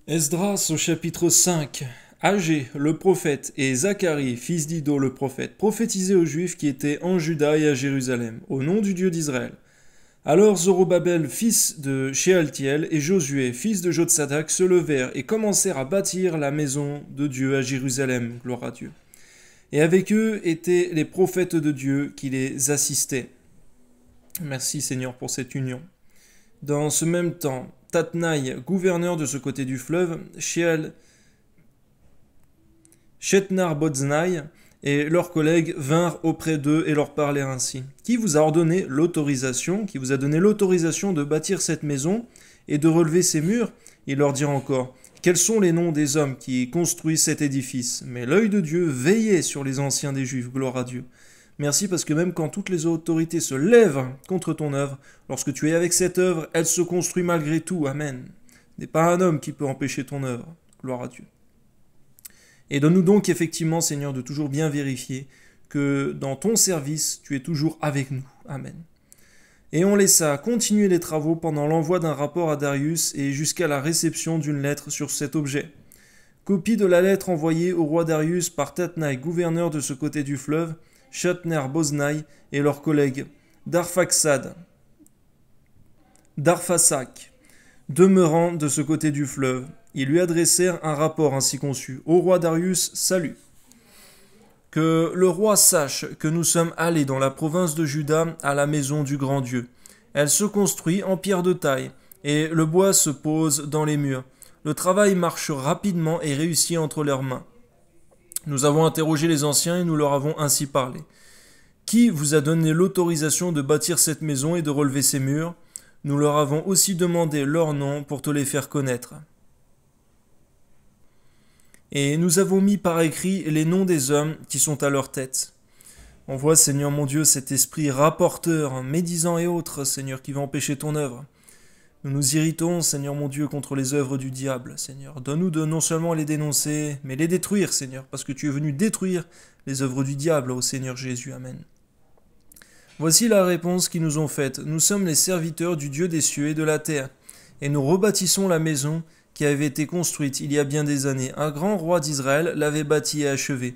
Esdras au chapitre 5. Agé, le prophète, et Zacharie, fils d'Iddo le prophète, prophétisaient aux Juifs qui étaient en Juda et à Jérusalem, au nom du Dieu d'Israël. Alors Zorobabel, fils de Shealtiel, et Josué, fils de Jotsadak, se levèrent et commencèrent à bâtir la maison de Dieu à Jérusalem, gloire à Dieu. Et avec eux étaient les prophètes de Dieu qui les assistaient. Merci Seigneur pour cette union. Dans ce même temps, Tatnaï, gouverneur de ce côté du fleuve, Shetnar-Boznaï et leurs collègues vinrent auprès d'eux et leur parlèrent ainsi. Qui vous a ordonné l'autorisation, qui vous a donné l'autorisation de bâtir cette maison et de relever ses murs? Ils leur dirent encore, quels sont les noms des hommes qui construisent cet édifice? Mais l'œil de Dieu veillait sur les anciens des Juifs, gloire à Dieu. Merci parce que même quand toutes les autorités se lèvent contre ton œuvre, lorsque tu es avec cette œuvre, elle se construit malgré tout. Amen. Il n'est pas un homme qui peut empêcher ton œuvre. Gloire à Dieu. Et donne-nous donc effectivement, Seigneur, de toujours bien vérifier que dans ton service, tu es toujours avec nous. Amen. Et on laissa continuer les travaux pendant l'envoi d'un rapport à Darius et jusqu'à la réception d'une lettre sur cet objet. Copie de la lettre envoyée au roi Darius par Tatnaï, gouverneur de ce côté du fleuve, Shetnar-Boznaï et leurs collègues d'Arphaxad, d'Arphasac, demeurant de ce côté du fleuve. Ils lui adressèrent un rapport ainsi conçu. Ô roi Darius, salut. Que le roi sache que nous sommes allés dans la province de Juda à la maison du grand Dieu. Elle se construit en pierre de taille, et le bois se pose dans les murs. Le travail marche rapidement et réussit entre leurs mains. Nous avons interrogé les anciens et nous leur avons ainsi parlé. Qui vous a donné l'autorisation de bâtir cette maison et de relever ses murs? Nous leur avons aussi demandé leurs noms pour te les faire connaître. Et nous avons mis par écrit les noms des hommes qui sont à leur tête. On voit, Seigneur mon Dieu, cet esprit rapporteur, médisant et autres, Seigneur, qui va empêcher ton œuvre. Nous nous irritons, Seigneur mon Dieu, contre les œuvres du diable, Seigneur. Donne-nous de non seulement les dénoncer, mais les détruire, Seigneur, parce que tu es venu détruire les œuvres du diable, ô Seigneur Jésus. Amen. Voici la réponse qu'ils nous ont faite. Nous sommes les serviteurs du Dieu des cieux et de la terre, et nous rebâtissons la maison qui avait été construite il y a bien des années. Un grand roi d'Israël l'avait bâtie et achevée.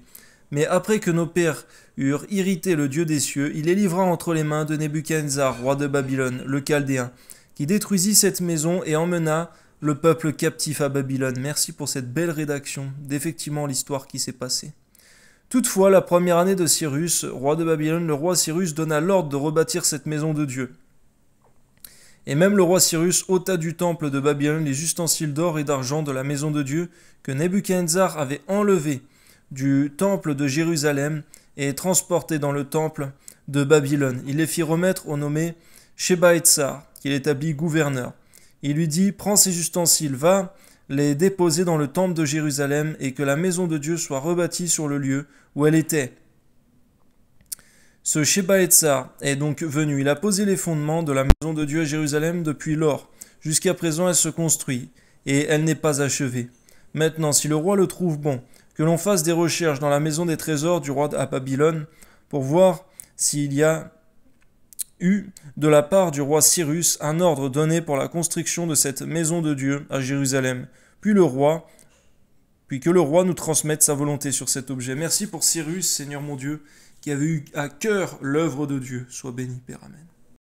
Mais après que nos pères eurent irrité le Dieu des cieux, il les livra entre les mains de Nebuchadnezzar, roi de Babylone, le Chaldéen, qui détruisit cette maison et emmena le peuple captif à Babylone. Merci pour cette belle rédaction d'effectivement l'histoire qui s'est passée. Toutefois, la première année de Cyrus, roi de Babylone, le roi Cyrus donna l'ordre de rebâtir cette maison de Dieu. Et même le roi Cyrus ôta du temple de Babylone les ustensiles d'or et d'argent de la maison de Dieu que Nebuchadnezzar avait enlevés du temple de Jérusalem et transportés dans le temple de Babylone. Il les fit remettre au nommé Shebaetsar, qu'il établit gouverneur. Il lui dit, prends ces ustensiles, va les déposer dans le temple de Jérusalem et que la maison de Dieu soit rebâtie sur le lieu où elle était. Ce Shebaetsar est donc venu. Il a posé les fondements de la maison de Dieu à Jérusalem depuis lors. Jusqu'à présent, elle se construit et elle n'est pas achevée. Maintenant, si le roi le trouve bon, que l'on fasse des recherches dans la maison des trésors du roi à Babylone pour voir s'il y a eu, de la part du roi Cyrus, un ordre donné pour la construction de cette maison de Dieu à Jérusalem. Puis que le roi nous transmette sa volonté sur cet objet. Merci pour Cyrus, Seigneur mon Dieu, qui avait eu à cœur l'œuvre de Dieu. Sois béni, Père. Amen.